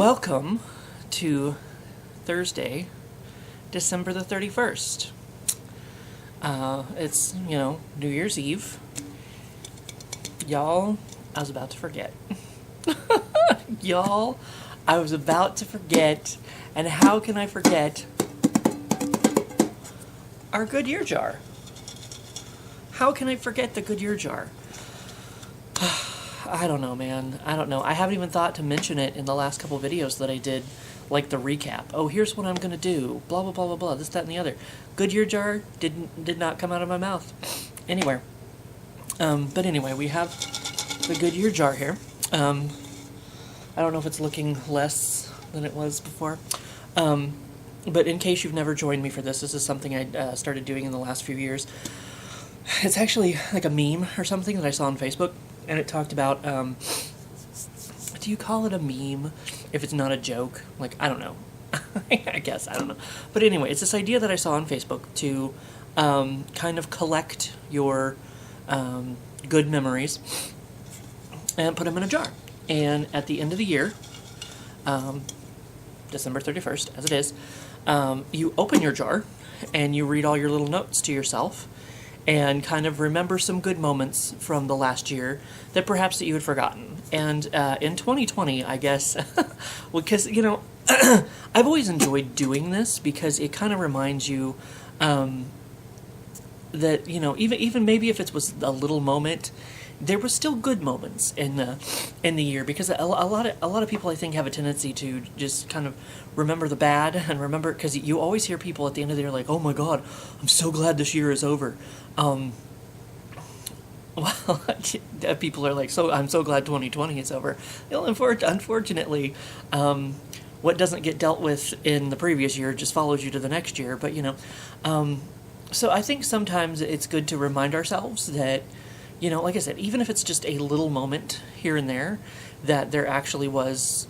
Welcome to Thursday, December the 31st. It's, New Year's Eve. Y'all, I was about to forget. Y'all, I was about to forget. And how can I forget our Goodyear jar? How can I forget the Goodyear jar? I don't know, man. I don't know. I haven't even thought to mention it in the last couple videos that I did, like the recap. Oh, here's what I'm going to do. Blah, blah, blah, blah, blah. This, that, and the other. Goodyear jar did not come out of my mouth anywhere. But anyway, we have the Goodyear jar here. I don't know if it's looking less than it was before. But in case you've never joined me for this, this is something I started doing in the last few years. It's actually like a meme or something that I saw on Facebook. And it talked about, do you call it a meme if it's not a joke? Like, I don't know. I guess, I don't know. But anyway, it's this idea that I saw on Facebook to kind of collect your good memories and put them in a jar. And at the end of the year, December 31st, as it is, you open your jar and you read all your little notes to yourself and kind of remember some good moments from the last year that perhaps that you had forgotten. And in 2020, I guess, because, I've always enjoyed doing this because it kind of reminds you that, even maybe if it was a little moment, there were still good moments in the year, because a lot of people, I think, have a tendency to just kind of remember the bad and remember, because you always hear people at the end of the year like, "Oh my God, I'm so glad this year is over." Well, people are like, "I'm so glad 2020 is over." Unfortunately, what doesn't get dealt with in the previous year just follows you to the next year. But so I think sometimes it's good to remind ourselves that, like I said, even if it's just a little moment here and there, that there actually was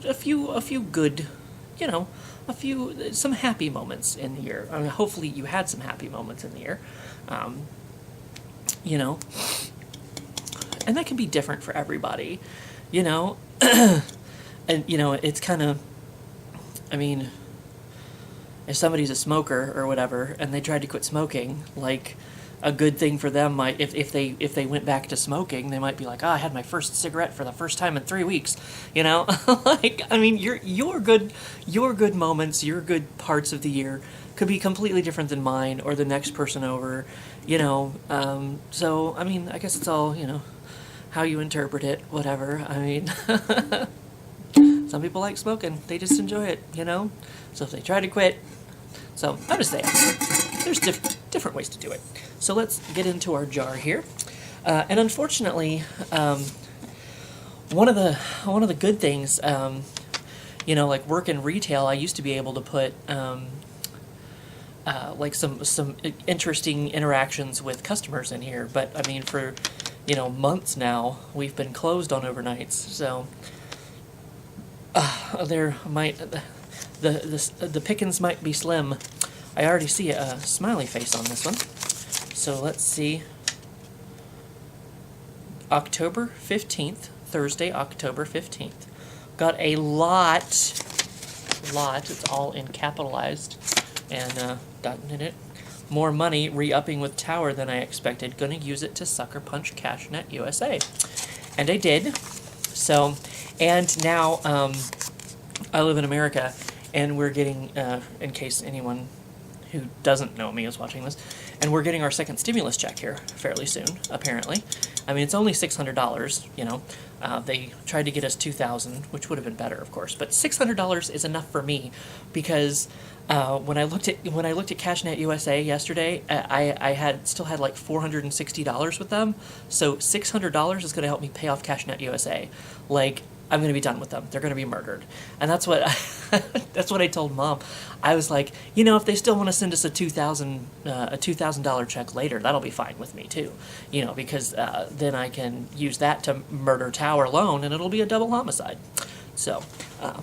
a few good, some happy moments in the year. I mean, hopefully you had some happy moments in the year, and that can be different for everybody, and, it's kind of, I mean, if somebody's a smoker or whatever, and they tried to quit smoking, like, a good thing for them might, if they went back to smoking, they might be like, "Oh, I had my first cigarette for the first time in 3 weeks," Like, I mean, your good moments, your good parts of the year could be completely different than mine or the next person over, So I mean, I guess it's all how you interpret it, whatever. I mean, some people like smoking; they just enjoy it, So if they try to quit, so I'm just saying, there's different ways to do it. So let's get into our jar here. And unfortunately, one of the good things, like work in retail, I used to be able to put like some interesting interactions with customers in here. But I mean, for months now, we've been closed on overnights. So there might the pickings might be slim. I already see a smiley face on this one. So let's see. October 15th, Thursday, October 15th. Got a lot, it's all in capitalized, and dotting in it. More money, re-upping with Tower than I expected. Gonna use it to sucker punch CashNet USA. And I did. So, and now, I live in America, and we're getting, in case anyone who doesn't know me is watching this, and we're getting our second stimulus check here fairly soon, apparently. I mean, it's only $600, they tried to get us $2,000, which would have been better, of course, but $600 is enough for me, because when I looked at CashNet USA yesterday, I still had like $460 with them, so $600 is going to help me pay off CashNet USA. Like, I'm going to be done with them. They're going to be murdered. And that's what that's what I told Mom. I was like, if they still want to send us a $2,000 check later, that'll be fine with me too. Because then I can use that to murder Tower alone, and it'll be a double homicide. So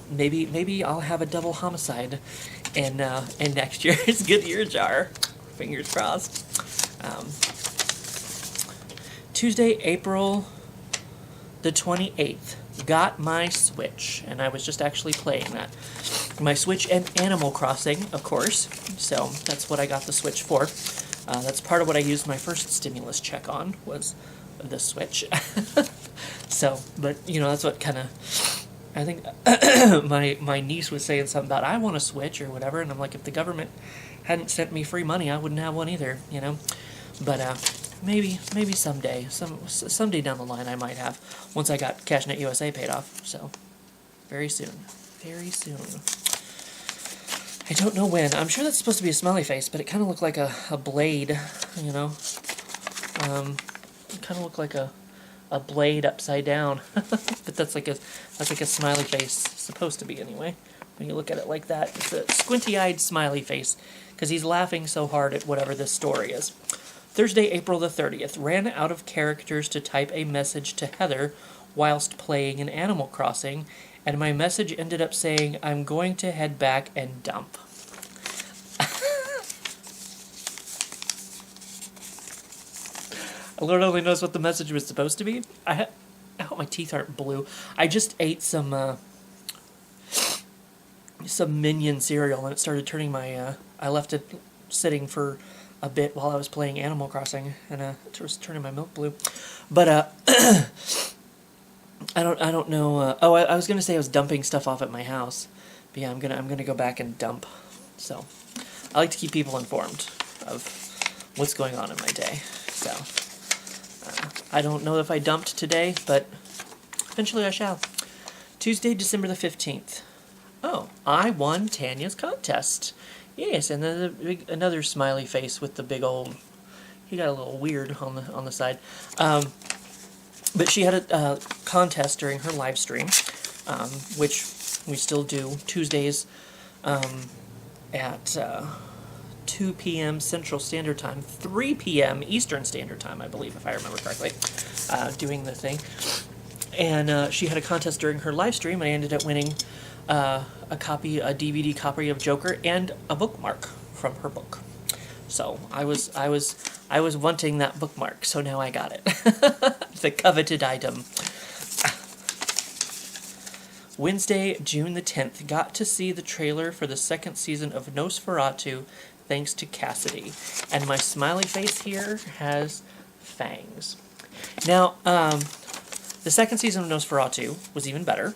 maybe I'll have a double homicide in next year's Goodyear jar. Fingers crossed. Tuesday, April the 28th, got my Switch, and I was just actually playing that. My Switch and Animal Crossing, of course, so that's what I got the Switch for. That's part of what I used my first stimulus check on, was the Switch. So, but, you know, that's what kind of, I think, my niece was saying something about, I want a Switch or whatever, and I'm like, if the government hadn't sent me free money, I wouldn't have one either, you know? But, maybe someday, someday down the line I might have, once I got CashNet USA paid off, so, very soon. Very soon. I don't know when. I'm sure that's supposed to be a smiley face, but it kind of looked like a blade, you know? It kind of looked like a blade upside down. But that's like a smiley face, supposed to be anyway. When you look at it like that, it's a squinty-eyed smiley face, because he's laughing so hard at whatever this story is. Thursday, April the 30th, ran out of characters to type a message to Heather whilst playing an Animal Crossing, and my message ended up saying, I'm going to head back and dump. Lord only knows what the message was supposed to be. I hope my teeth aren't blue. I just ate some Minion cereal, and it started turning my, I left it sitting for a bit while I was playing Animal Crossing, and it was turning my milk blue. But, I don't know, I was gonna say I was dumping stuff off at my house. But yeah, I'm gonna go back and dump. So, I like to keep people informed of what's going on in my day. So, I don't know if I dumped today, but eventually I shall. Tuesday, December the 15th. Oh, I won Tanya's contest. Yes, and then another smiley face with the big old... He got a little weird on the side. But she had a contest during her live stream, which we still do Tuesdays at 2 p.m. Central Standard Time, 3 p.m. Eastern Standard Time, I believe, if I remember correctly, doing the thing. And she had a contest during her live stream, and I ended up winning a DVD copy of Joker and a bookmark from her book. So I was wanting that bookmark, so now I got it. The coveted item. Wednesday, June the 10th, got to see the trailer for the second season of Nosferatu, thanks to Cassidy. And my smiley face here has fangs. Now, the second season of Nosferatu was even better.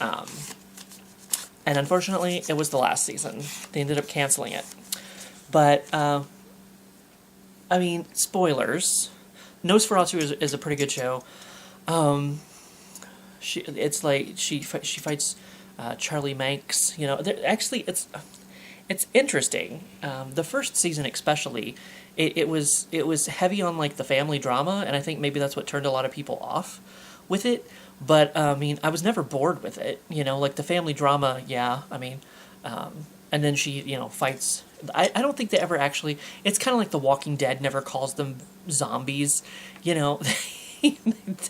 And unfortunately, it was the last season. They ended up canceling it. But, I mean, spoilers. Nosferatu is a pretty good show. She fights Charlie Manx. You know, actually, it's interesting. The first season, especially, it was heavy on like the family drama, and I think maybe that's what turned a lot of people off with it. But I mean, I was never bored with it. You know, like the family drama. Yeah, I mean, and then she, you know, fights. I don't think they ever actually... It's kind of like The Walking Dead never calls them zombies, you know.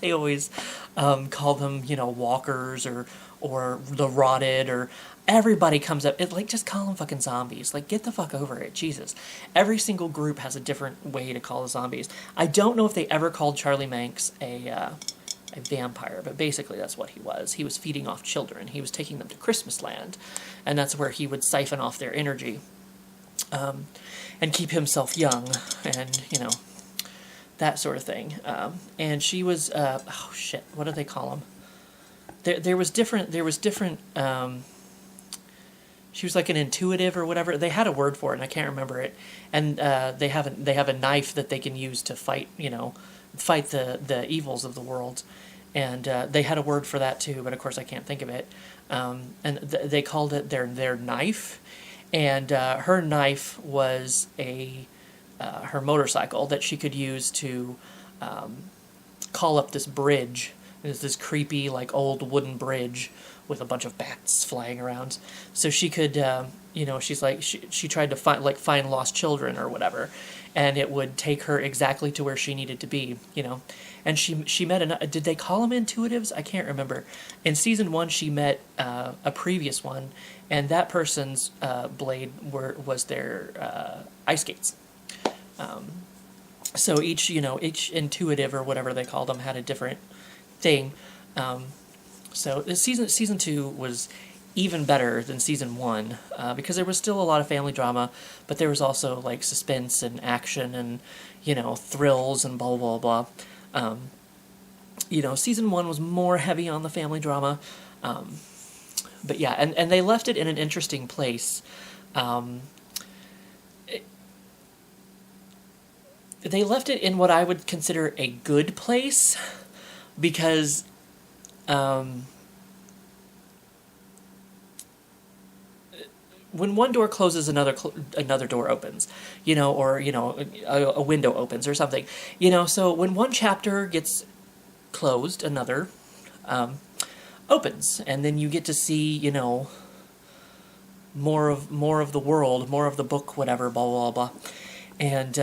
They always call them, you know, walkers or the rotted, or everybody comes up... Like, just call them fucking zombies. Like, get the fuck over it. Jesus. Every single group has a different way to call the zombies. I don't know if they ever called Charlie Manx a vampire, but basically that's what he was. He was feeding off children. He was taking them to Christmas Land, and that's where he would siphon off their energy. And keep himself young, and, you know, that sort of thing. And she was, oh shit, what do they call them? There was different, she was like an intuitive or whatever. They had a word for it, and I can't remember it. And they have a knife that they can use to fight, you know, fight the evils of the world. And they had a word for that too, but of course I can't think of it. And they called it their knife. And her knife was her motorcycle that she could use to call up this bridge. It's this creepy, like, old wooden bridge with a bunch of bats flying around. So she could, you know, she's like, she tried to find lost children or whatever, and it would take her exactly to where she needed to be, you know. And she met did they call them intuitives? I can't remember. In season 1, she met a previous one, and that person's blade was their ice skates. So each intuitive or whatever they called them had a different thing. So this season 2 was even better than season 1 because there was still a lot of family drama, but there was also like suspense and action and thrills and blah blah blah. Season 1 was more heavy on the family drama, but yeah, and they left it in an interesting place. They left it in what I would consider a good place, because when one door closes, another door opens, or a window opens or something, So when one chapter gets closed, another opens, and then you get to see more of the world, more of the book, whatever, blah blah blah, and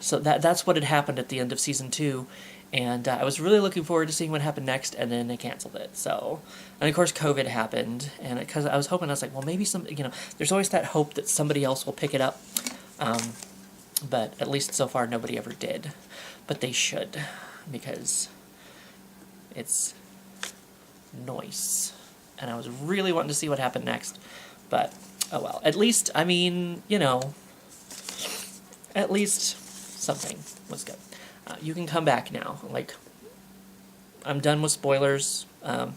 so that's what had happened at the end of season 2. And I was really looking forward to seeing what happened next, and then they canceled it. So, and of course COVID happened, and because I was hoping, I was like, well, maybe there's always that hope that somebody else will pick it up. But at least so far, nobody ever did. But they should, because it's nice. And I was really wanting to see what happened next. But, oh well. At least, at least something was good. You can come back now. Like, I'm done with spoilers.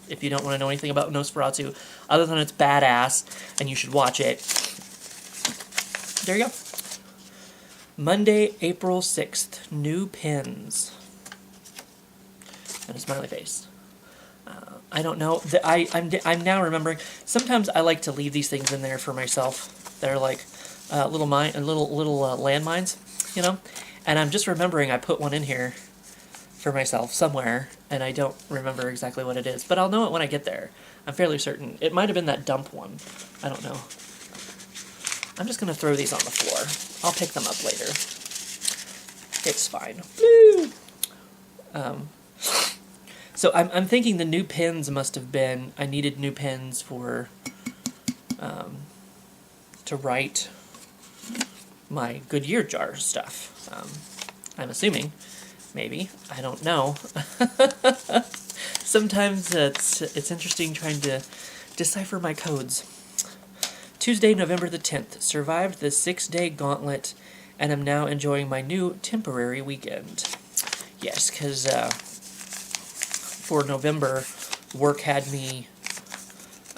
If you don't want to know anything about Nosferatu, other than it's badass and you should watch it, there you go. Monday, April 6th, new pins. And a smiley face. I don't know. I'm now remembering. Sometimes I like to leave these things in there for myself. They're like little landmines, And I'm just remembering I put one in here for myself somewhere, and I don't remember exactly what it is. But I'll know it when I get there. I'm fairly certain. It might have been that dump one. I don't know. I'm just going to throw these on the floor. I'll pick them up later. It's fine. Woo! So I'm thinking the new pins must have been... I needed new pins for... to write my Goodyear jar stuff. I'm assuming. Maybe. I don't know. Sometimes it's interesting trying to decipher my codes. Tuesday, November the 10th. Survived the 6-day gauntlet and am now enjoying my new temporary weekend. Yes, because for November, work had me...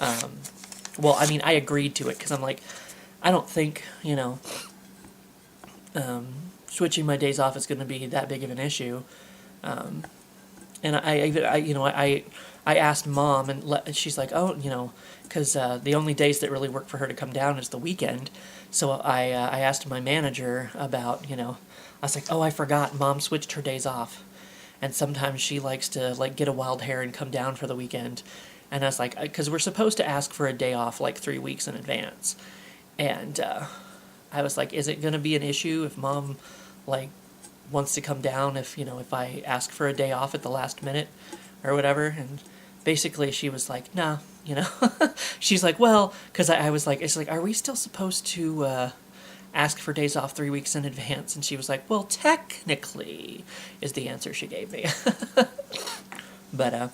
I agreed to it because I'm like, I don't think, switching my days off is going to be that big of an issue. And I asked Mom, and she's like, oh, because the only days that really work for her to come down is the weekend. So I asked my manager about, I was like, oh, I forgot, Mom switched her days off. And sometimes she likes to, get a wild hair and come down for the weekend. And I was like, because we're supposed to ask for a day off, 3 weeks in advance. And I was like, is it going to be an issue if Mom, wants to come down if I ask for a day off at the last minute or whatever? And basically she was like, nah, She's like, well, because I was like, it's like, are we still supposed to ask for days off 3 weeks in advance? And she was like, well, technically, is the answer she gave me. But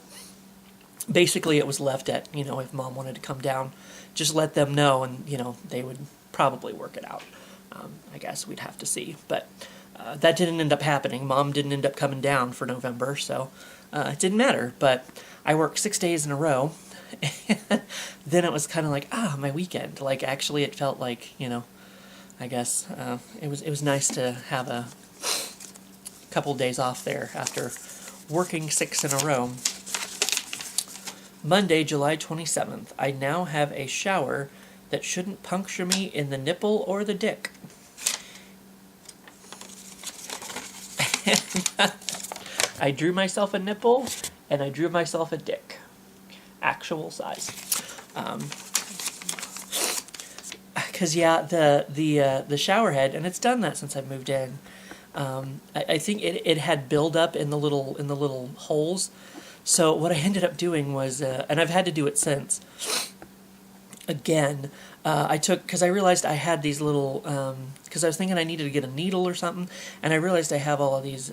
basically it was left at, if Mom wanted to come down, just let them know, and, they would probably work it out. I guess we'd have to see. But that didn't end up happening. Mom didn't end up coming down for November, so it didn't matter. But I worked 6 days in a row, and then it was kind of like, my weekend. Actually it felt like, I guess it was nice to have a couple days off there after working 6 in a row. Monday, July 27th. I now have a shower that shouldn't puncture me in the nipple or the dick. I drew myself a nipple, and I drew myself a dick. Actual size. Because, the shower head, and it's done that since I moved in, I think it had buildup in the little holes. So what I ended up doing was, and I've had to do it since, again, because I realized I had these little, because I was thinking I needed to get a needle or something, and I realized I have all of these,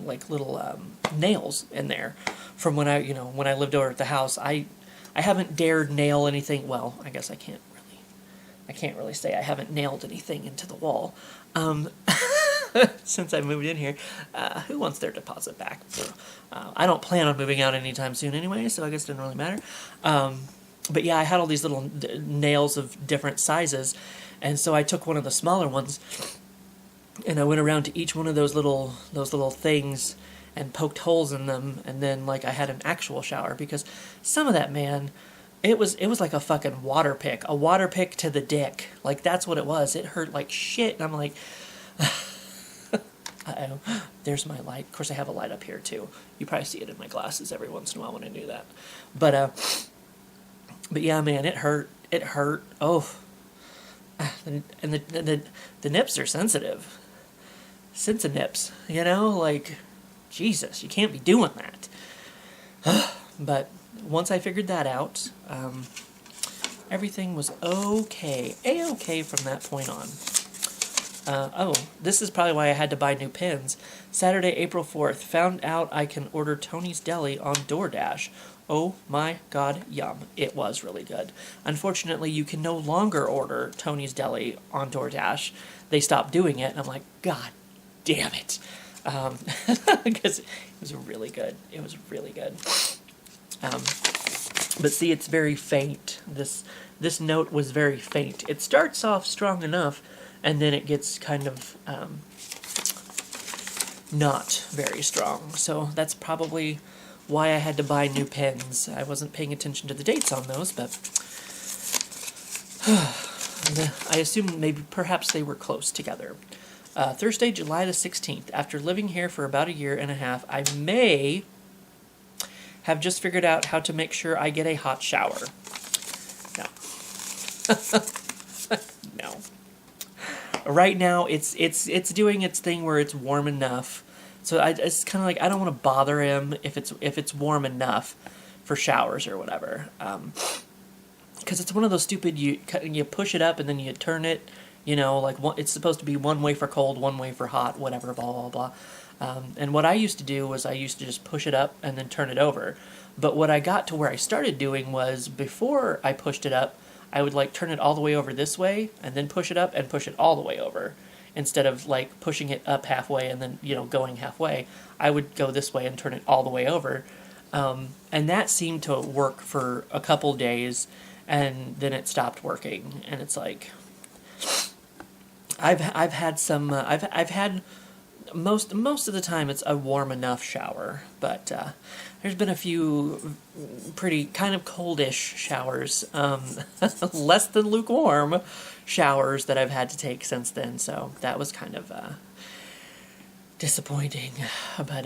like little nails in there from when I lived over at the house. I haven't dared nail anything. Well, I guess I can't really say I haven't nailed anything into the wall since I moved in here. Who wants their deposit back? I don't plan on moving out anytime soon anyway, so I guess it didn't really matter. But yeah, I had all these little nails of different sizes, and so I took one of the smaller ones, and I went around to each one of those little things and poked holes in them, and then like I had an actual shower, because some of that, man, it was like a fucking water pick to the dick. Like, that's what it was. It hurt like shit, and I'm like, uh-oh, there's my light. Of course, I have a light up here too. You probably see it in my glasses every once in a while when I do that. But yeah, man, it hurt. It hurt. Oh, and the nips are sensitive. Nips, like, Jesus, you can't be doing that. But once I figured that out, everything was okay. A-okay from that point on. This is probably why I had to buy new pins. Saturday, April 4th, found out I can order Tony's Deli on DoorDash. Oh my God, yum. It was really good. Unfortunately, you can no longer order Tony's Deli on DoorDash. They stopped doing it, and I'm like, God damn it. Because it was really good. It was really good. But see, it's very faint. This note was very faint. It starts off strong enough, and then it gets kind of not very strong. So that's probably why I had to buy new pens. I wasn't paying attention to the dates on those, but I assume perhaps they were close together. Thursday, July the 16th. After living here for about a year and a half, I may have just figured out how to make sure I get a hot shower. No. No. Right now, it's doing its thing where it's warm enough. So it's kind of like, I don't want to bother him if it's warm enough for showers or whatever. Because it's one of those stupid, you push it up and then you turn it, like it's supposed to be one way for cold, one way for hot, whatever, blah, blah, blah. And what I used to do was I used to just push it up and then turn it over. But what I got to where I started doing was, before I pushed it up, I would like turn it all the way over this way and then push it up and push it all the way over. Instead of like pushing it up halfway and then, going halfway, I would go this way and turn it all the way over. And that seemed to work for a couple days, and then it stopped working. And it's like, I've had some, I've had most of the time it's a warm enough shower, but there's been a few pretty kind of coldish showers, less than lukewarm showers that I've had to take since then, so that was kind of disappointing. But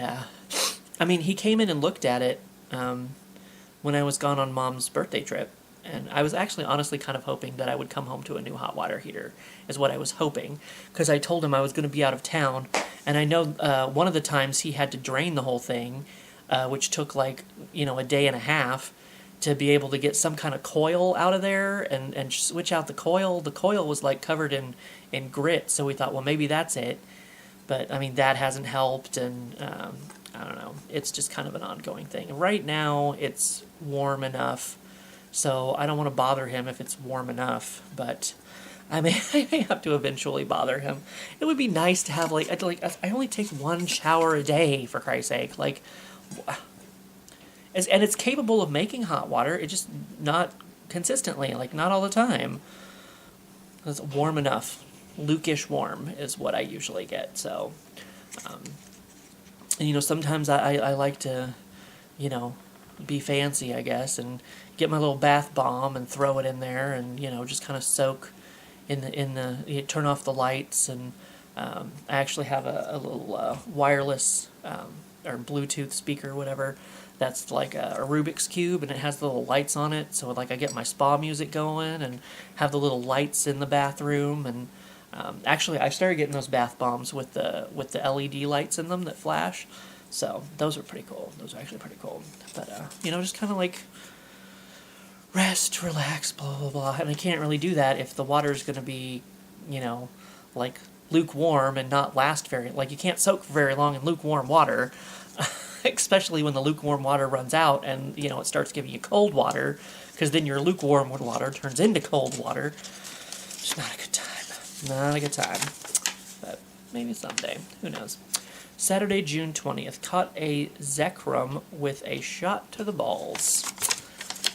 I mean, he came in and looked at it when I was gone on Mom's birthday trip, and I was actually honestly kind of hoping that I would come home to a new hot water heater, is what I was hoping, because I told him I was going to be out of town, and I know one of the times he had to drain the whole thing, which took like, a day and a half to be able to get some kind of coil out of there and switch out the coil. The coil was like covered in grit, so we thought, well, maybe that's it. But I mean, that hasn't helped, and I don't know. It's just kind of an ongoing thing. Right now, it's warm enough, so I don't want to bother him if it's warm enough, but I may have to eventually bother him. It would be nice to have, I only take one shower a day, for Christ's sake. And it's capable of making hot water, it's just not consistently, not all the time. It's warm enough. Luke-ish warm is what I usually get, so. And, sometimes I like to, be fancy, I guess, and get my little bath bomb and throw it in there and, just kind of soak turn off the lights, and I actually have a little wireless or Bluetooth speaker, whatever, that's like a Rubik's Cube, and it has the little lights on it, so I get my spa music going and have the little lights in the bathroom. And actually, I started getting those bath bombs with the LED lights in them that flash, so those are pretty cool. Those are actually pretty cool. But just kind of rest, relax, blah blah blah. And I can't really do that if the water's going to be lukewarm and not last very, like, you can't soak for very long in lukewarm water, especially when the lukewarm water runs out and, you know, it starts giving you cold water, because then your lukewarm water turns into cold water. It's not a good time. Not a good time. But maybe someday. Who knows? Saturday, June 20th. Caught a Zekrom with a shot to the balls.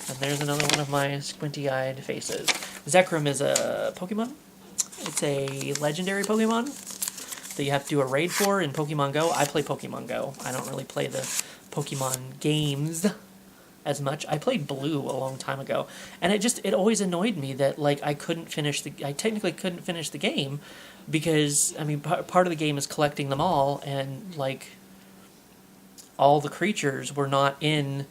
And there's another one of my squinty-eyed faces. Zekrom is a Pokemon. It's a legendary Pokemon that you have to do a raid for in Pokemon Go. I play Pokemon Go. I don't really play the Pokemon games as much. I played Blue a long time ago, and it always annoyed me that, like, I technically couldn't finish the game, because, I mean, part of the game is collecting them all, and, like, all the creatures were not in,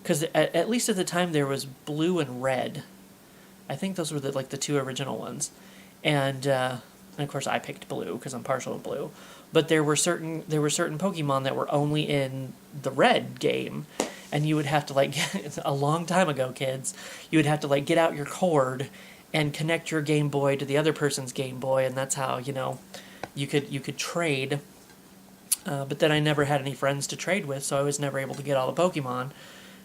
because at least at the time there was Blue and Red. I think those were the two original ones, and of course I picked Blue because I'm partial to Blue, but there were certain Pokemon that were only in the Red game. And you would have to, like, a long time ago, kids, you would have to, like, get out your cord and connect your Game Boy to the other person's Game Boy, and that's how, you know, you could trade. But then I never had any friends to trade with, so I was never able to get all the Pokemon.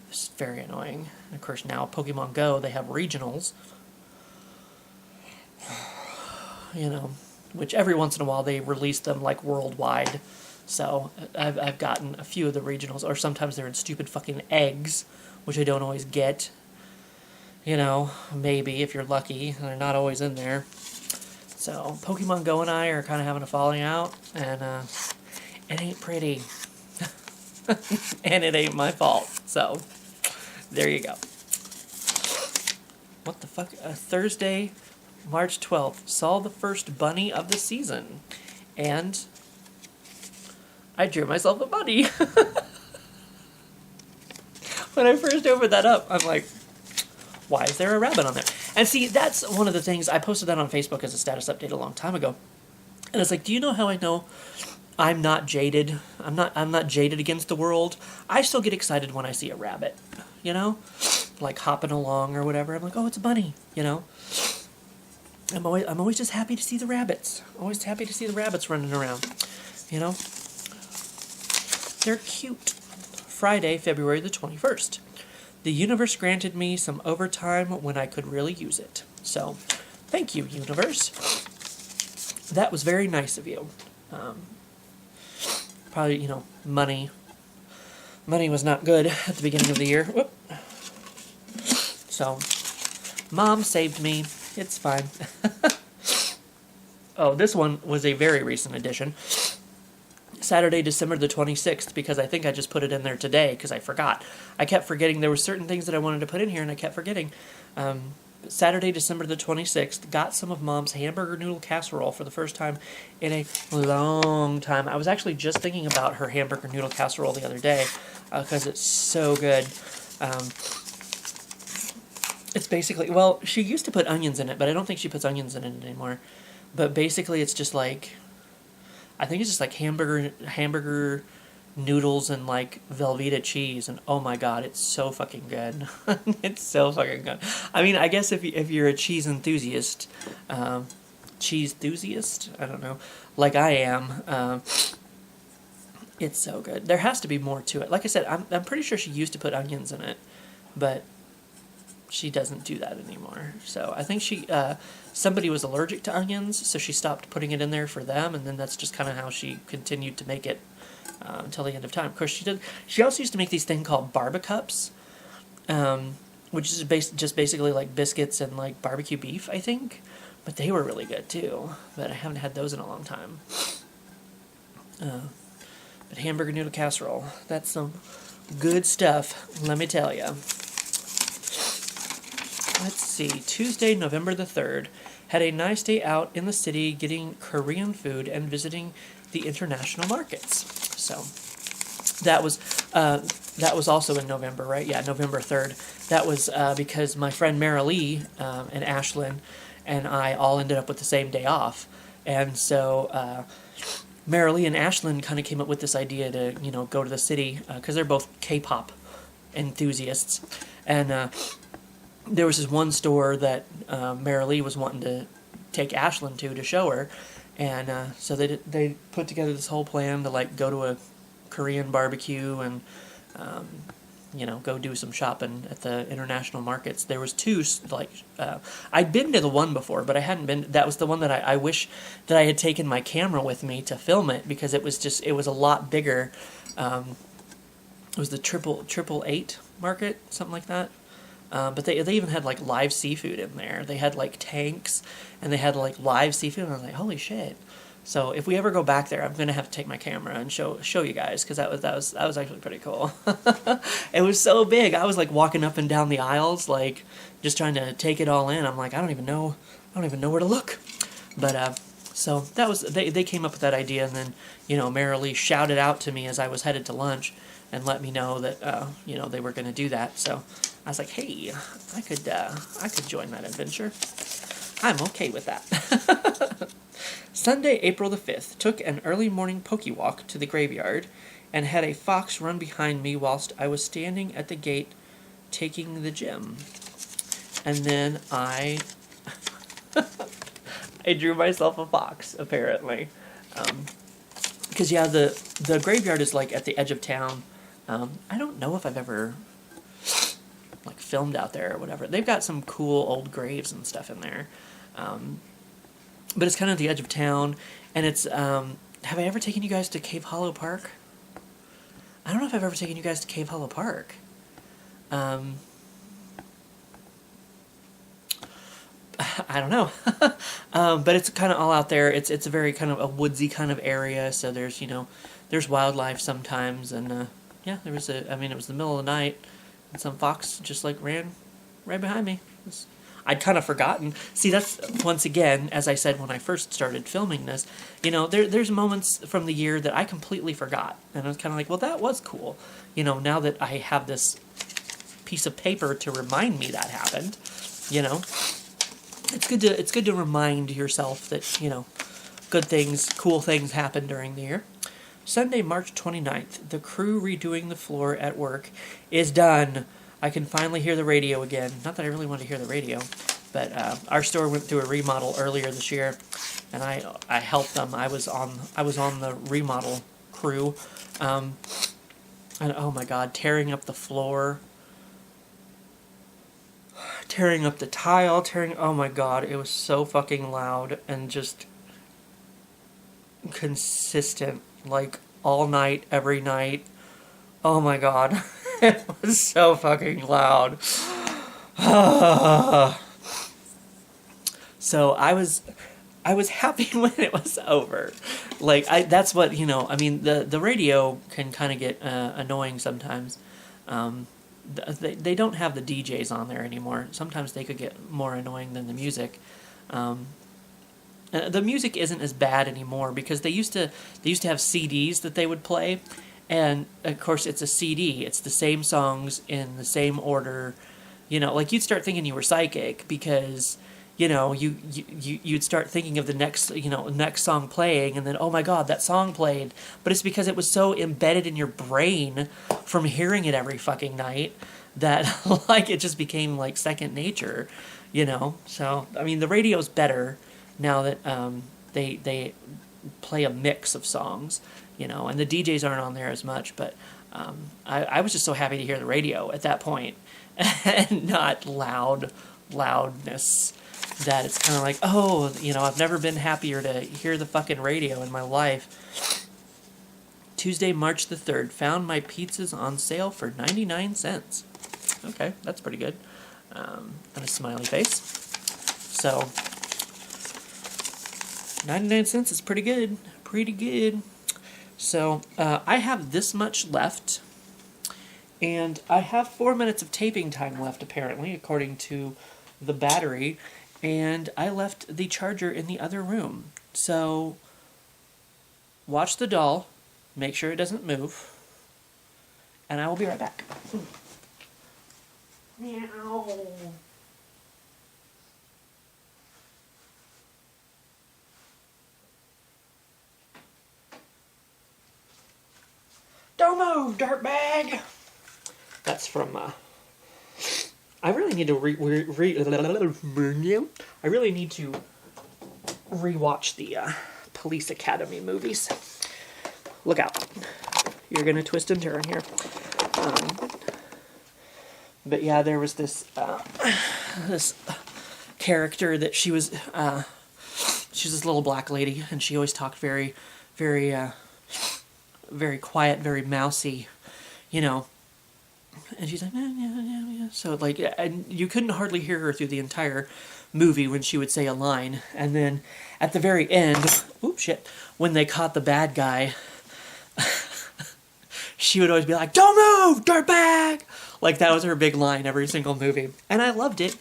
It's very annoying. And of course, now Pokemon Go, they have regionals. You know, which every once in a while they release them, like, worldwide. So I've gotten a few of the regionals, or sometimes they're in stupid fucking eggs, which I don't always get. You know, maybe if you're lucky, they're not always in there. So Pokemon Go and I are kind of having a falling out, and it ain't pretty, and it ain't my fault. So there you go. What the fuck? Thursday, March 12th, saw the first bunny of the season, and I drew myself a bunny. When I first opened that up, I'm like, why is there a rabbit on there? And see, that's one of the things, I posted that on Facebook as a status update a long time ago. And it's like, do you know how I know I'm not jaded? I'm not jaded against the world. I still get excited when I see a rabbit, you know? Like hopping along or whatever. I'm like, oh, it's a bunny, you know? I'm always just happy to see the rabbits. Always happy to see the rabbits running around, you know? They're cute. Friday, February the 21st. The universe granted me some overtime when I could really use it. So, thank you, universe. That was very nice of you. Probably, you know, money. Money was not good at the beginning of the year. Whoop. So, Mom saved me. It's fine. Oh, this one was a very recent addition. Saturday, December the 26th, because I think I just put it in there today because I forgot. I kept forgetting. There were certain things that I wanted to put in here, and I kept forgetting. Saturday, December the 26th, got some of Mom's hamburger noodle casserole for the first time in a long time. I was actually just thinking about her hamburger noodle casserole the other day because it's so good. It's basically, well, she used to put onions in it, but I don't think she puts onions in it anymore. But basically, it's just like, I think it's just like hamburger noodles and like Velveeta cheese, and oh my god, it's so fucking good. It's so fucking good. I mean, I guess if you're a cheese enthusiast, I don't know, like I am, it's so good. There has to be more to it. Like I said, I'm pretty sure she used to put onions in it, but she doesn't do that anymore. So I think somebody was allergic to onions, so she stopped putting it in there for them, and then that's just kind of how she continued to make it until the end of time. Of course, she also used to make these things called barbacups, which is just basically like biscuits and like barbecue beef, I think. But they were really good too. But I haven't had those in a long time. But hamburger noodle casserole, that's some good stuff, let me tell you. Let's see, Tuesday, November the 3rd. Had a nice day out in the city getting Korean food and visiting the international markets. So that was also in November, right? Yeah, November 3rd. That was because my friend Marilee and Ashlyn and I all ended up with the same day off. And so Marilee and Ashlyn kind of came up with this idea to, you know, go to the city because they're both K-pop enthusiasts. And there was this one store that Marilee was wanting to take Ashlyn to show her, And so they put together this whole plan to like go to a Korean barbecue and go do some shopping at the international markets. There was two, like, I'd been to the one before, but I hadn't been. That was the one that I wish that I had taken my camera with me to film it, because it was a lot bigger. It was the triple eight market, something like that. But they even had like live seafood in there. They had like tanks, and they had like live seafood, and I was like, holy shit. So if we ever go back there, I'm gonna have to take my camera and show you guys, because that was actually pretty cool. It was so big. I was like walking up and down the aisles, like just trying to take it all in. I'm like, I don't even know where to look. But so that was they came up with that idea, and then merrily shouted out to me as I was headed to lunch and let me know that they were gonna do that. So I was like, hey, I could join that adventure. I'm okay with that. Sunday, April the 5th, took an early morning pokey walk to the graveyard and had a fox run behind me whilst I was standing at the gate taking the gem. And then I drew myself a fox, apparently. Because, the graveyard is, like, at the edge of town. I don't know if I've ever, like, filmed out there or whatever. They've got some cool old graves and stuff in there. But it's kind of at the edge of town, and it's, have I ever taken you guys to Cave Hollow Park? I don't know if I've ever taken you guys to Cave Hollow Park. I don't know. But it's kind of all out there. It's a very kind of a woodsy kind of area, so there's, there's wildlife sometimes, and, yeah, it was the middle of the night, and some fox just, like, ran right behind me. I'd kind of forgotten. See, that's, once again, as I said when I first started filming this, there's moments from the year that I completely forgot. And I was kind of like, well, that was cool. Now that I have this piece of paper to remind me that happened, it's good to remind yourself that, good things, cool things happen during the year. Sunday, March 29th, the crew redoing the floor at work is done. I can finally hear the radio again. Not that I really wanted to hear the radio, but our store went through a remodel earlier this year, and I helped them. I was on the remodel crew, and oh my god, tearing up the floor, tearing up the tile, oh my god, it was so fucking loud and just consistent, like all night, every night. Oh my god. It was so fucking loud. So I was happy when it was over. Like, that's what, the radio can kind of get annoying sometimes. They don't have the DJs on there anymore. Sometimes they could get more annoying than the music. The music isn't as bad anymore, because they used to have CDs that they would play. And, of course, it's a CD. It's the same songs in the same order. Like, you'd start thinking you were psychic, because, you'd start thinking of the next song playing, and then, oh my god, that song played. But it's because it was so embedded in your brain from hearing it every fucking night that, like, it just became, like, second nature, So, the radio's better now that they play a mix of songs. And the DJs aren't on there as much, but I was just so happy to hear the radio at that point, and not loudness, that it's kind of like, oh, I've never been happier to hear the fucking radio in my life. Tuesday, March the 3rd, found my pizzas on sale for 99 cents. Okay, that's pretty good. And a smiley face. So, 99 cents is pretty good. Pretty good. So, I have this much left, and I have 4 minutes of taping time left, apparently, according to the battery, and I left the charger in the other room. So, watch the doll, make sure it doesn't move, and I will be right back. Meow. Don't move, dirtbag! That's from, I really need to I really need to rewatch the Police Academy movies. Look out. You're going to twist and turn here. But yeah, there was this this character that she's this little black lady, and she always talked very, very, very quiet, very mousy, you know. And she's like, yeah. So like, and you couldn't hardly hear her through the entire movie when she would say a line. And then at the very end, when they caught the bad guy, she would always be like, "Don't move, dirtbag!" Like, that was her big line every single movie. And I loved it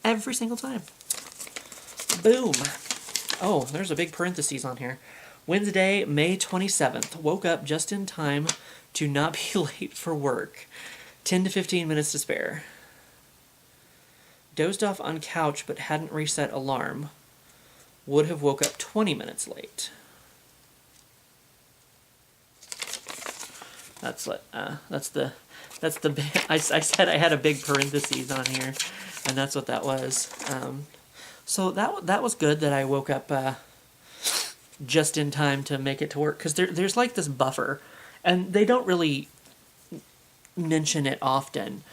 every single time. Boom. Oh, there's a big parentheses on here. Wednesday, May 27th. Woke up just in time to not be late for work. 10 to 15 minutes to spare. Dozed off on couch but hadn't reset alarm. Would have woke up 20 minutes late. That's what, I said I had a big parentheses on here, and that's what that was. So that was good that I woke up just in time to make it to work, because there's like this buffer, and they don't really mention it often.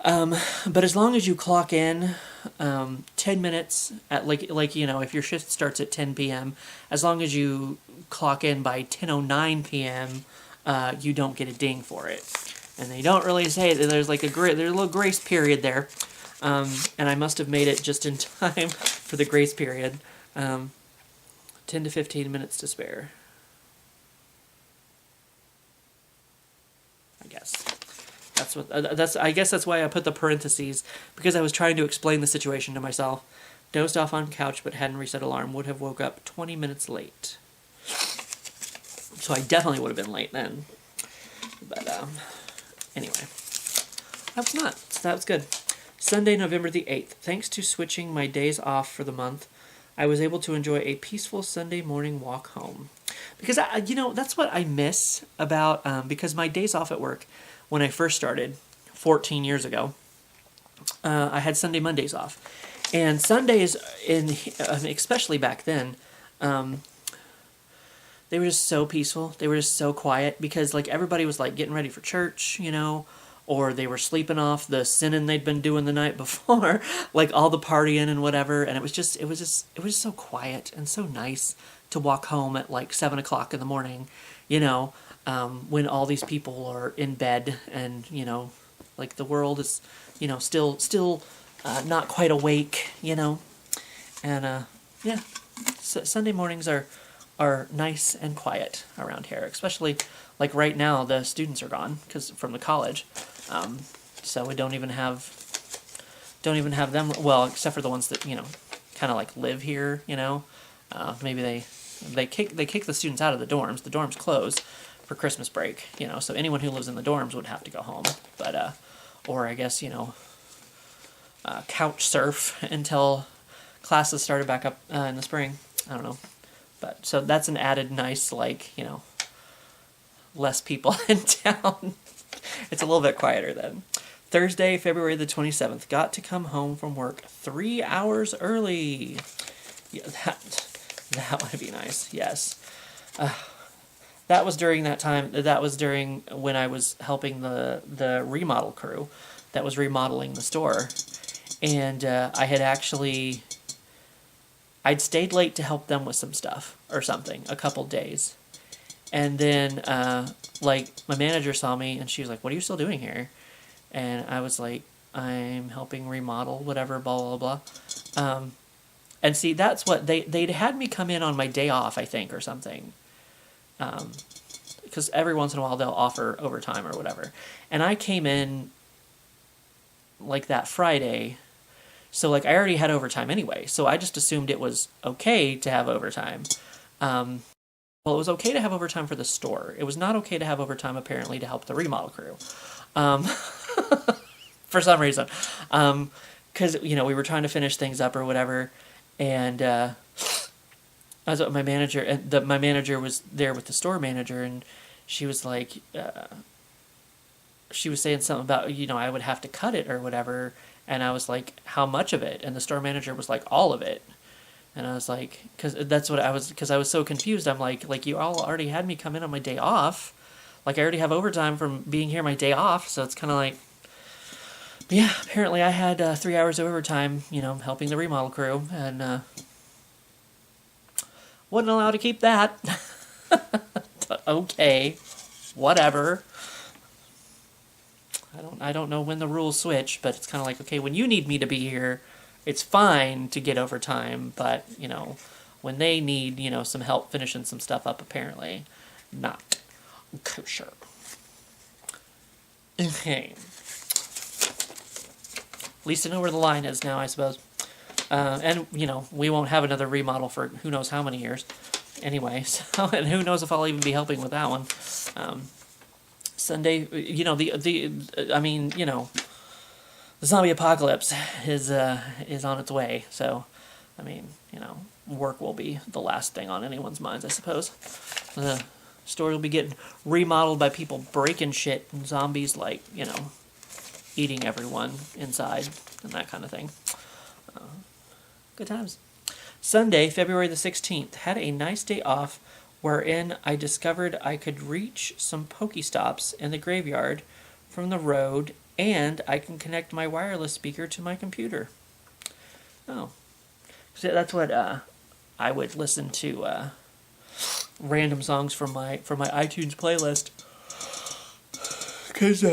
But as long as you clock in 10 minutes at like you know, if your shift starts at 10 p.m., as long as you clock in by 10:09 p.m., you don't get a ding for it. And they don't really say that there's like there's a little grace period there. And I must have made it just in time for the grace period. 10 to 15 minutes to spare. I guess. I guess that's why I put the parentheses, because I was trying to explain the situation to myself. Dozed off on couch but hadn't reset alarm. Would have woke up 20 minutes late. So I definitely would have been late then. But anyway, that was not. So that was good. Sunday, November the 8th. Thanks to switching my days off for the month, I was able to enjoy a peaceful Sunday morning walk home. Because, that's what I miss about, because my days off at work, when I first started 14 years ago, I had Sunday, Mondays off. And Sundays, especially back then, they were just so peaceful. They were just so quiet, because like everybody was like getting ready for church, or they were sleeping off the sinning they'd been doing the night before, like all the partying and whatever. And it was just so quiet and so nice to walk home at like 7 o'clock in the morning, when all these people are in bed and, like the world is, still not quite awake, and yeah, so Sunday mornings are nice and quiet around here, especially like right now the students are gone from the college, so we don't even have them, well, except for the ones that kind of like live here. Maybe they kick the students out of the dorms close for Christmas break, so anyone who lives in the dorms would have to go home, but or I guess couch surf until classes started back up in the spring. I don't know. But so that's an added nice, less people in town. It's a little bit quieter then. Thursday, February the 27th. Got to come home from work 3 hours early. Yeah, that would be nice. Yes. That was during that time. That was during when I was helping the remodel crew that was remodeling the store. And I'd stayed late to help them with some stuff or something, a couple days. And then, my manager saw me, and she was like, "What are you still doing here?" And I was like, "I'm helping remodel, whatever, blah, blah, blah." And see, that's what, they'd had me come in on my day off, I think, or something. Because every once in a while they'll offer overtime or whatever. And I came in, that Friday. So, I already had overtime anyway, so I just assumed it was okay to have overtime. Well, it was okay to have overtime for the store. It was not okay to have overtime, apparently, to help the remodel crew. For some reason. Because, we were trying to finish things up or whatever, and I was with my manager, and my manager was there with the store manager, and she was like, she was saying something about, I would have to cut it or whatever. And I was like, "How much of it?" And the store manager was like, "All of it." And I was like, because I was so confused. I'm like you all already had me come in on my day off. Like I already have overtime from being here my day off, so it's kind of like, yeah. Apparently, I had 3 hours of overtime, helping the remodel crew, and wasn't allowed to keep that. Okay, whatever. I don't know when the rules switch, but it's kind of like, okay, when you need me to be here, it's fine to get overtime, but when they need some help finishing some stuff up, apparently not kosher. Okay. At least I know where the line is now, I suppose. And we won't have another remodel for who knows how many years. Anyway, so and who knows if I'll even be helping with that one. Sunday, the zombie apocalypse is on its way. So, work will be the last thing on anyone's minds, I suppose. The store will be getting remodeled by people breaking shit and zombies, eating everyone inside and that kind of thing. Good times. Sunday, February the 16th, had a nice day off wherein I discovered I could reach some Pokestops in the graveyard from the road, and I can connect my wireless speaker to my computer. Oh. So that's what I would listen to random songs from my iTunes playlist. Because,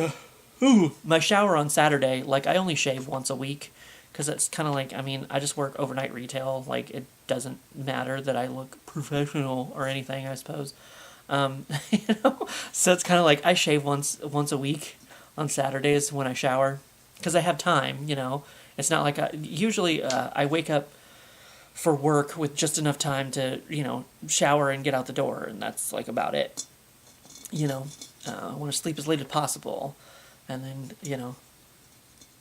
my shower on Saturday, I only shave once a week. Because it's kind of like, I just work overnight retail. It doesn't matter that I look professional or anything, I suppose. So it's kind of like I shave once a week on Saturdays when I shower. Because I have time, It's not like usually I wake up for work with just enough time to, shower and get out the door. And that's about it. I want to sleep as late as possible. And then,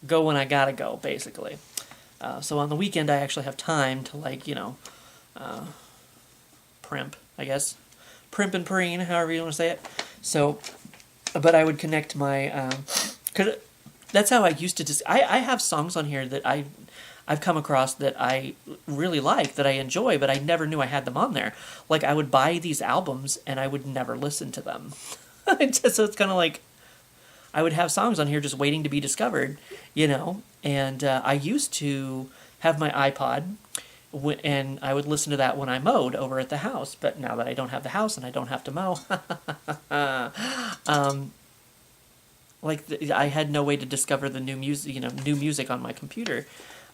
go when I gotta go, basically. So on the weekend, I actually have time to, primp, I guess. Primp and preen, however you want to say it. So, but I would connect my, cause that's how I used to I have songs on here that I've come across that I really like, that I enjoy, but I never knew I had them on there. I would buy these albums, and I would never listen to them. So it's kind of like, I would have songs on here just waiting to be discovered, and I used to have my iPod, and I would listen to that when I mowed over at the house, but now that I don't have the house and I don't have to mow, I had no way to discover the new music on my computer,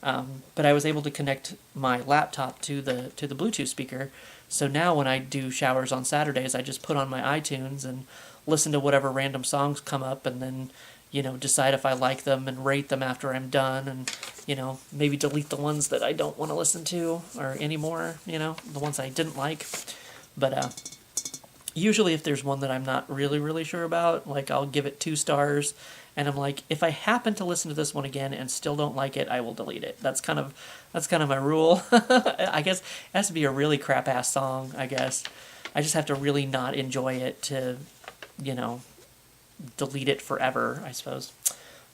but I was able to connect my laptop to the Bluetooth speaker, so now when I do showers on Saturdays, I just put on my iTunes and listen to whatever random songs come up, and then, decide if I like them and rate them after I'm done, and, maybe delete the ones that I don't want to listen to or anymore, the ones I didn't like. But usually if there's one that I'm not really, really sure about, I'll give it 2 stars, and I'm like, if I happen to listen to this one again and still don't like it, I will delete it. That's kind of my rule. I guess it has to be a really crap-ass song, I guess. I just have to really not enjoy it to delete it forever, I suppose.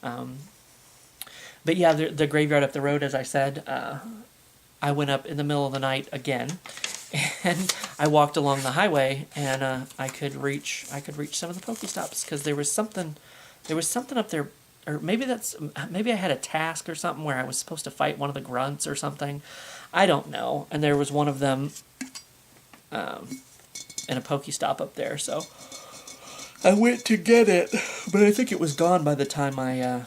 But yeah, the graveyard up the road, as I said, I went up in the middle of the night again, and I walked along the highway, and I could reach some of the Pokestops, because there was something up there, or maybe I had a task or something where I was supposed to fight one of the grunts or something. I don't know, and there was one of them in a Pokestop up there, so I went to get it, but I think it was gone by the time I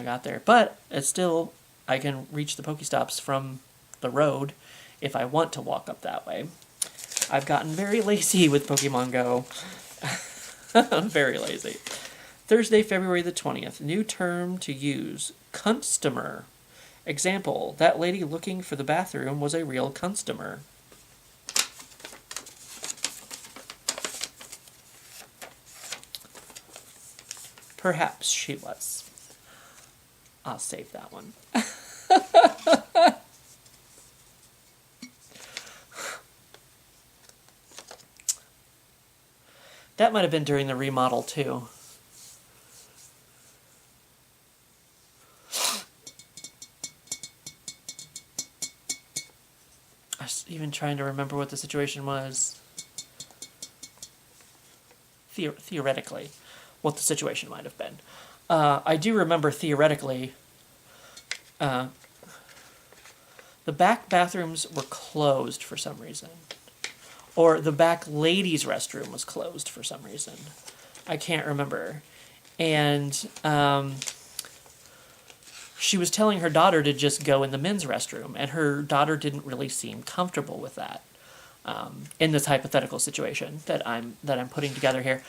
got there. But it's still, I can reach the Pokestops from the road if I want to walk up that way. I've gotten very lazy with Pokemon Go. I'm very lazy. Thursday, February the 20th. New term to use. Cunstomer. Example, that lady looking for the bathroom was a real cunstomer. Perhaps she was. I'll save that one. That might have been during the remodel, too. was even trying to remember what the situation was. Theoretically, what the situation might have been. I do remember theoretically, the back bathrooms were closed for some reason. Or the back ladies' restroom was closed for some reason. I can't remember. And she was telling her daughter to just go in the men's restroom, and her daughter didn't really seem comfortable with that. In this hypothetical situation that I'm putting together here.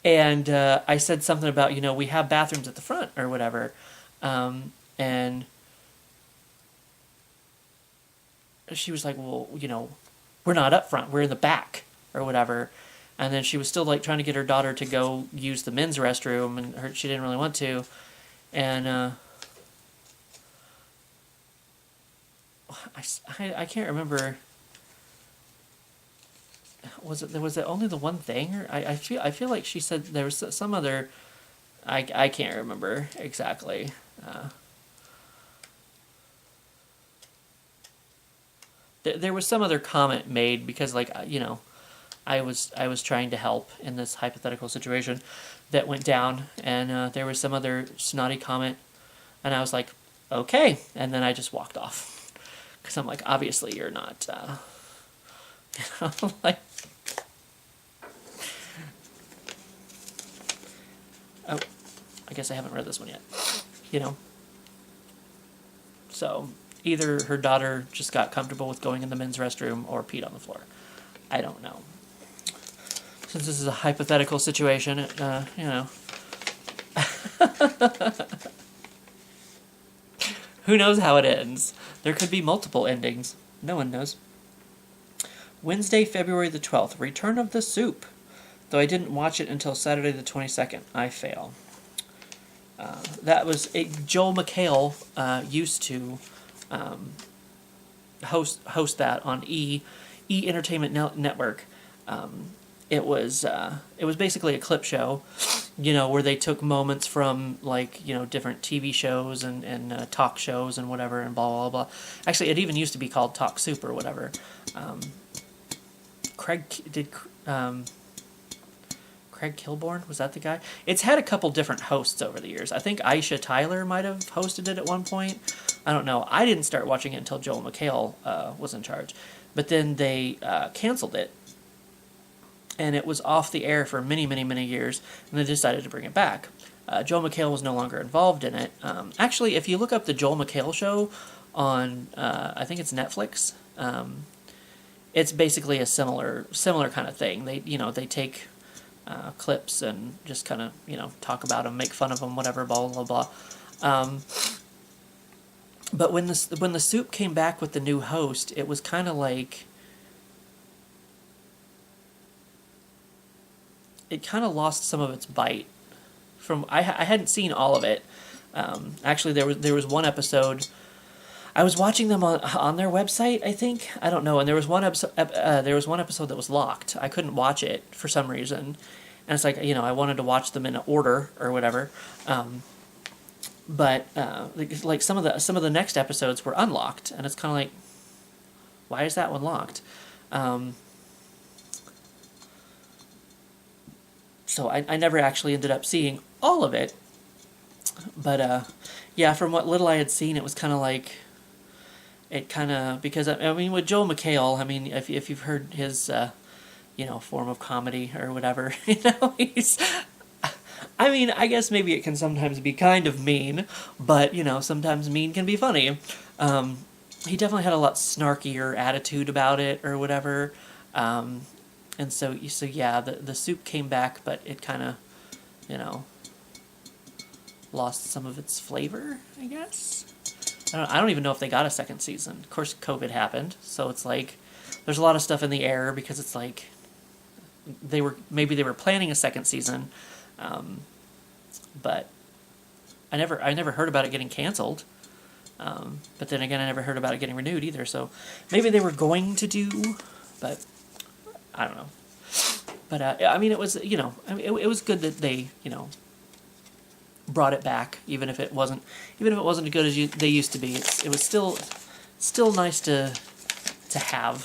And I said something about, we have bathrooms at the front or whatever. And she was like, well, we're not up front, we're in the back or whatever. And then she was still like trying to get her daughter to go use the men's restroom, and she didn't really want to. And I can't remember. Was it only the one thing, or I feel like she said there was some other. I can't remember exactly. There was some other comment made because, like, I was trying to help in this hypothetical situation that went down, and there was some other snotty comment, and I was like, okay, and then I just walked off because I'm like, obviously you're not, like, oh, I guess I haven't read this one yet, so either her daughter just got comfortable with going in the men's restroom or peed on the floor. I don't know. Since this is a hypothetical situation, who knows how it ends? There could be multiple endings. No one knows. Wednesday, February the 12th, Return of the Soup. Though I didn't watch it until Saturday the 22nd. I fail. That was... Joel McHale used to host that on E Entertainment Network. It was basically a clip show, where they took moments from, like, different TV shows and talk shows and whatever and blah, blah, blah. Actually, it even used to be called Talk Soup or whatever. Craig Kilborn, was that the guy? It's had a couple different hosts over the years. I think Aisha Tyler might have hosted it at one point. I don't know. I didn't start watching it until Joel McHale was in charge. But then they canceled it. And it was off the air for many, many, many years, and they decided to bring it back. Joel McHale was no longer involved in it. Actually, if you look up the Joel McHale show on, I think it's Netflix, it's basically a similar kind of thing. They take clips and just kind of, talk about them, make fun of them, whatever, blah, blah, blah. But when the Soup came back with the new host, it was kind of like... It kind of lost some of its bite. I hadn't seen all of it. Actually, there was one episode. I was watching them on their website, I think. I don't know. And there was one episode. That was locked. I couldn't watch it for some reason. And it's like, I wanted to watch them in order or whatever. But like some of the next episodes were unlocked, and it's kind of like, why is that one locked? So I never actually ended up seeing all of it. But, yeah, from what little I had seen, it was kind of like... Because, with Joel McHale, if you've heard his, form of comedy or whatever, he's... I guess maybe it can sometimes be kind of mean, but, sometimes mean can be funny. He definitely had a lot snarkier attitude about it or whatever. And so yeah, the Soup came back, but it kind of, lost some of its flavor, I guess. I don't even know if they got a second season. Of course, COVID happened, so it's like there's a lot of stuff in the air because it's like maybe they were planning a second season, but I never heard about it getting canceled. But then again, I never heard about it getting renewed either. So maybe they were going to do, but. I don't know. But, it was, it was good that they, brought it back, even if it wasn't as good as they used to be. It was still nice to have.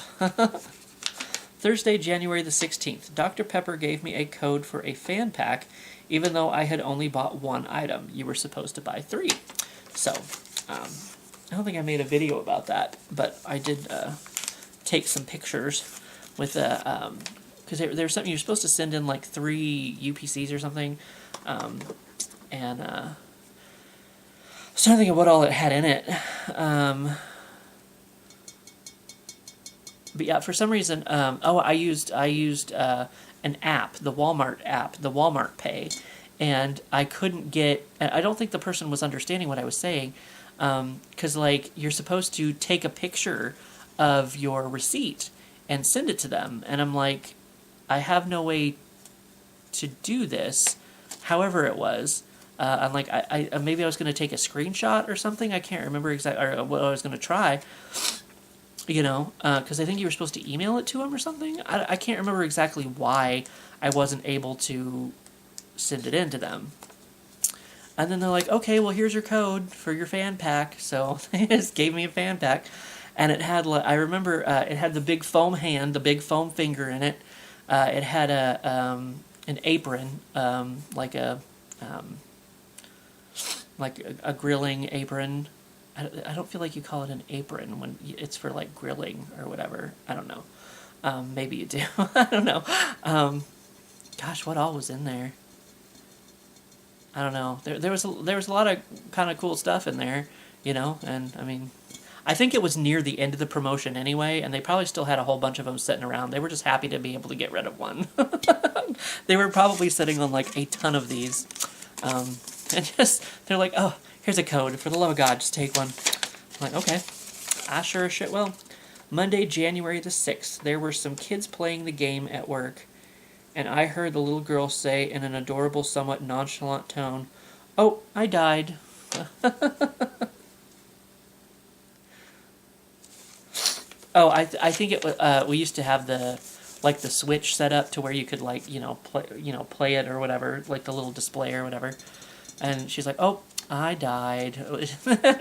Thursday, January the 16th. Dr. Pepper gave me a code for a fan pack, even though I had only bought one item. You were supposed to buy 3. So, I don't think I made a video about that, but I did take some pictures with because there's something you're supposed to send in like 3 UPCs or something, and I was trying to think of what all it had in it. But yeah, for some reason, I used an app, the Walmart Pay, and I couldn't get. I don't think the person was understanding what I was saying, because like you're supposed to take a picture of your receipt and send it to them, and I'm like, I have no way to do this. However, it was. I'm like, I maybe I was going to take a screenshot or something. I can't remember exactly what I was going to try. You know, because I think you were supposed to email it to him or something. I can't remember exactly why I wasn't able to send it in to them. And then they're like, okay, well, here's your code for your fan pack. So they just gave me a fan pack. And it had, I remember, it had the big foam hand, the big foam finger in it. It had an apron, like a grilling apron. I don't feel like you call it an apron when it's for like grilling or whatever. I don't know. Maybe you do. I don't know. Gosh, what all was in there? I don't know. There was a lot of kind of cool stuff in there, you know. And I mean, I think it was near the end of the promotion anyway, and they probably still had a whole bunch of them sitting around. They were just happy to be able to get rid of one. They were probably sitting on like a ton of these, and just they're like, oh. Here's a code. For the love of God, just take one. I'm like, okay. I sure as shit will. Monday, January the 6th. There were some kids playing the game at work, and I heard the little girl say in an adorable, somewhat nonchalant tone, "Oh, I died." Oh, I think it was. We used to have the switch set up to where you could play it or whatever, like the little display or whatever. And she's like, "Oh, I died."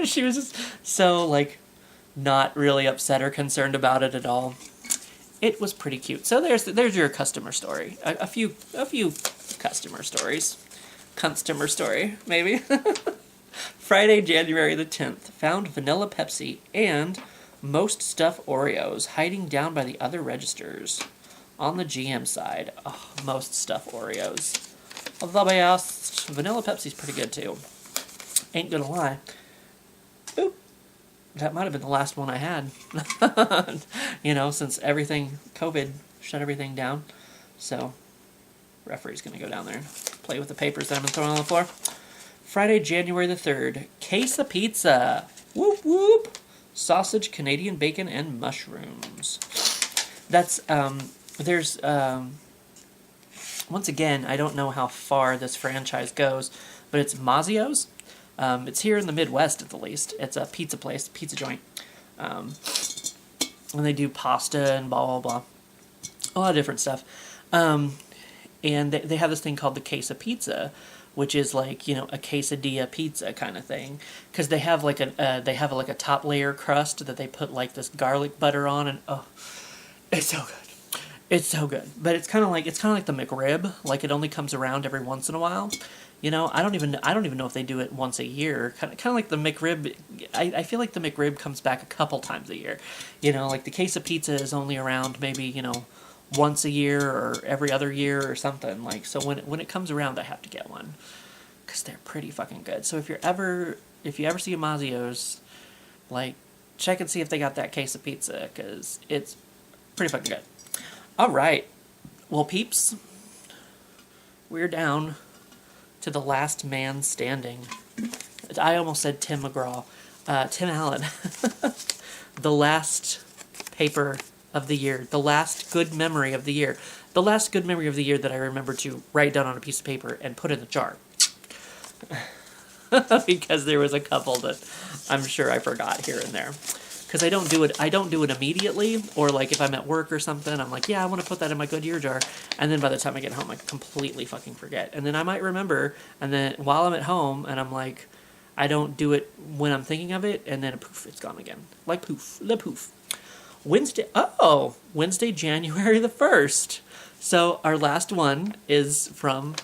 She was just so, like, not really upset or concerned about it at all. It was pretty cute. So there's your customer story. A few customer stories. Customer story, maybe. Friday, January the 10th. Found vanilla Pepsi and most stuff Oreos hiding down by the other registers. On the GM side. Oh, most stuff Oreos. The best. Vanilla Pepsi's pretty good, too. Ain't gonna lie. Oop. That might have been the last one I had. You know, since COVID shut everything down. So, referee's gonna go down there and play with the papers that I've been throwing on the floor. Friday, January the 3rd. Case of pizza. Whoop whoop. Sausage, Canadian bacon, and mushrooms. That's, there's, once again, I don't know how far this franchise goes, but it's Mazzio's. It's here in the Midwest, at the least. It's a pizza place, pizza joint. And they do pasta and blah, blah, blah. A lot of different stuff. And they have this thing called the Case of Pizza, which is like, you know, a quesadilla pizza kind of thing. Because they have like a top layer crust that they put like this garlic butter on, and oh, it's so good. It's so good, but it's kind of like the McRib. Like, it only comes around every once in a while. You know, I don't even know if they do it once a year. Kind of like the McRib. I feel like the McRib comes back a couple times a year. You know, like the Case of Pizza is only around maybe, you know, once a year or every other year or something. Like, so when it comes around, I have to get one because they're pretty fucking good. So if you ever see a Mazzio's, like, check and see if they got that Case of Pizza, because it's pretty fucking good. All right, well, peeps, we're down to the last man standing. I almost said Tim McGraw. Tim Allen. The last paper of the year. The last good memory of the year. The last good memory of the year that I remember to write down on a piece of paper and put in the jar. Because there was a couple that I'm sure I forgot here and there. because I don't do it immediately, or like if I'm at work or something, I'm like, yeah, I want to put that in my Goodyear jar, and then by the time I get home, I completely fucking forget, and then I might remember, and then while I'm at home, and I'm like, I don't do it when I'm thinking of it, and then poof, it's gone again, like poof, the poof. Wednesday, January the 1st. So our last one is from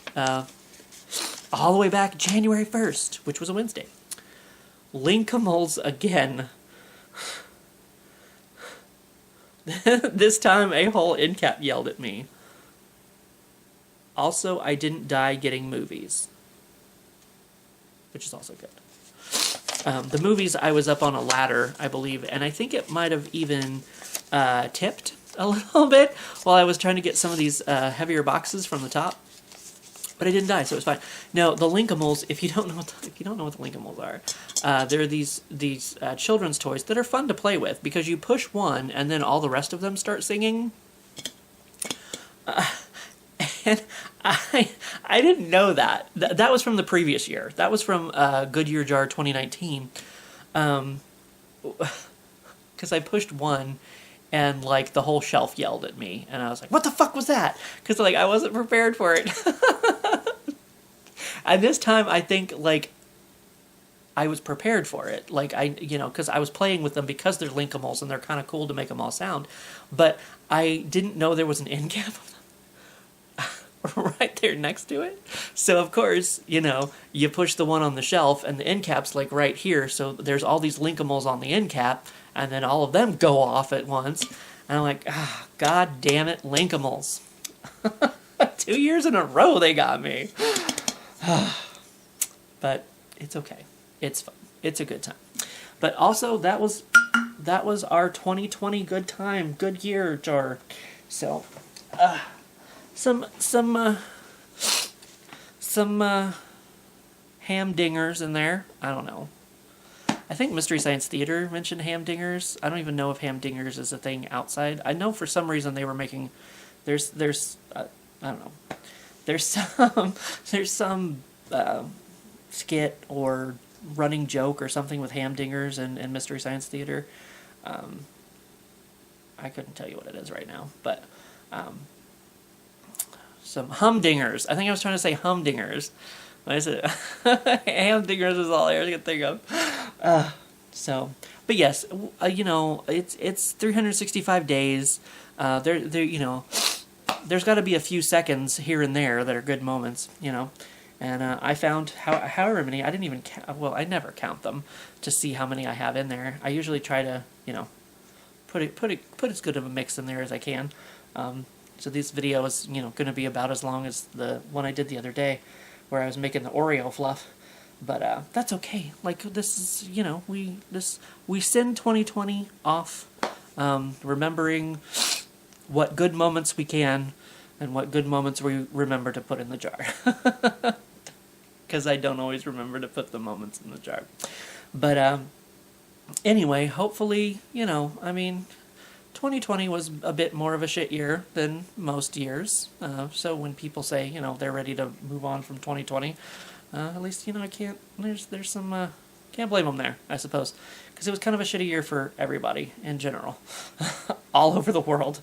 all the way back January 1st, which was a Wednesday. Linkimals again. This time a whole end cap yelled at me. Also, I didn't die getting movies, which is also good. The movies, I was up on a ladder, I believe, and I think it might have even tipped a little bit while I was trying to get some of these heavier boxes from the top. But I didn't die, so it was fine. Now, the Linkimals, if you don't know what the Linkimals are, they're these children's toys that are fun to play with because you push one and then all the rest of them start singing. And I didn't know that. That was from the previous year. That was from Goodyear Jar 2019. Because I pushed one, and like the whole shelf yelled at me, and I was like, "What the fuck was that?" Because like I wasn't prepared for it. And this time, I think like I was prepared for it. Like because I was playing with them because they're Linkimals and they're kind of cool to make them all sound, but I didn't know there was an end cap of them right there next to it. So of course, you push the one on the shelf and the end cap's like right here. So there's all these Linkimals on the end cap, and then all of them go off at once. And I'm like, God damn it, Linkimals. 2 years in a row they got me. But it's okay. It's fun. It's a good time. But also that was our 2020 good time, good year jar. So some ham-dingers in there. I don't know. I think Mystery Science Theater mentioned ham-dingers. I don't even know if ham-dingers is a thing outside. I know for some reason they were making... There's I don't know. There's some skit or running joke or something with ham-dingers and Mystery Science Theater. I couldn't tell you what it is right now, but... some humdingers. I think I was trying to say humdingers. What is it? Hamdingers is all I can think of. But yes, it's 365 days. There's got to be a few seconds here and there that are good moments, And I found however many. I didn't even count. Well, I never count them to see how many I have in there. I usually try to, put as good of a mix in there as I can. So this video is, going to be about as long as the one I did the other day, where I was making the Oreo fluff. But that's okay. Like this is, we send 2020 off, remembering what good moments we can, and what good moments we remember to put in the jar. Because I don't always remember to put the moments in the jar. But anyway, hopefully, 2020 was a bit more of a shit year than most years. So when people say, they're ready to move on from 2020, at least, I can't, there's some, can't blame them there, I suppose. Because it was kind of a shitty year for everybody in general. All over the world.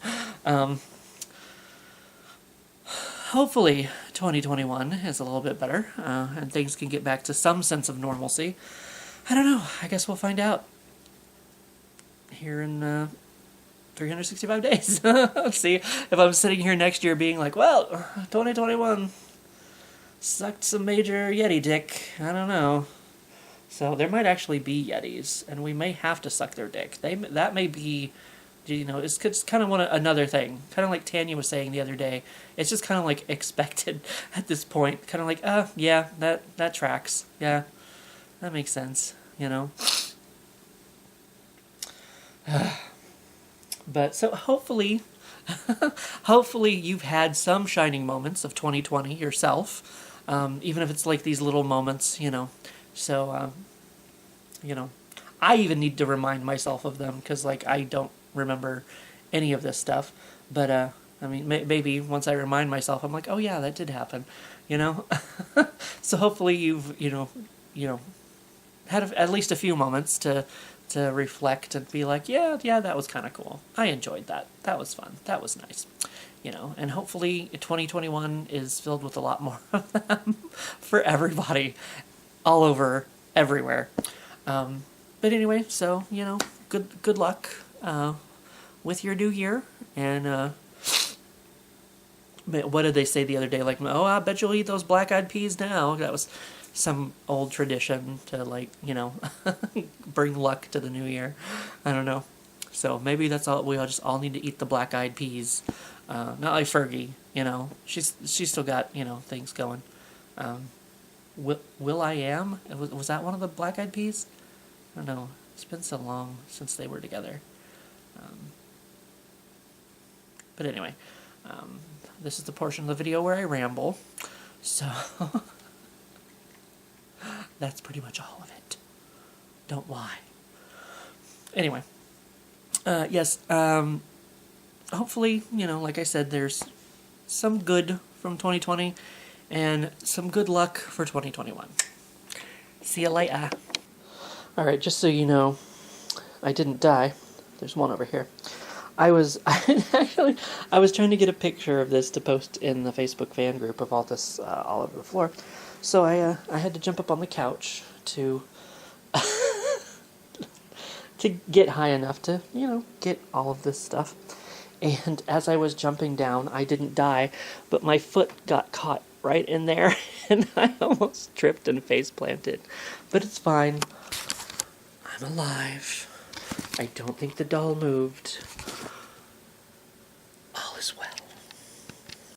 Hopefully 2021 is a little bit better, and things can get back to some sense of normalcy. I don't know. I guess we'll find out here in 365 days. Let's see if I'm sitting here next year being like, well, 2021 sucked some major Yeti dick. I don't know. So there might actually be Yetis, and we may have to suck their dick. That may be, it's kind of another thing. Kind of like Tanya was saying the other day. It's just kind of like expected at this point. Kind of like, yeah, that tracks. Yeah, that makes sense, But so hopefully you've had some shining moments of 2020 yourself, even if it's like these little moments, So, I even need to remind myself of them because, like, I don't remember any of this stuff. But maybe once I remind myself, I'm like, oh yeah, that did happen, So hopefully you've had at least a few moments to to reflect and be like, yeah, that was kind of cool. I enjoyed that. That was fun. That was nice. You know, and hopefully 2021 is filled with a lot more of them for everybody, all over, everywhere. But anyway, so, you know, good luck with your new year. And what did they say the other day? Like, oh, I bet you'll eat those black-eyed peas now. That was some old tradition to, like, you know, bring luck to the new year. I don't know. So maybe that's all. We all need to eat the black-eyed peas. Not like Fergie, you know. She's still got, you know, things going. Will I Am? Was that one of the black-eyed peas? I don't know. It's been so long since they were together. But anyway, this is the portion of the video where I ramble. So that's pretty much all of it. Don't lie. Anyway, yes. Hopefully, you know, like I said, there's some good from 2020 and some good luck for 2021. See you later. Alright, just so you know, I didn't die. There's one over here. I was trying to get a picture of this to post in the Facebook fan group of all this all over the floor. So I had to jump up on the couch to to get high enough to, you know, get all of this stuff. And as I was jumping down, I didn't die, but my foot got caught right in there, and I almost tripped and face planted. But it's fine. I'm alive. I don't think the doll moved.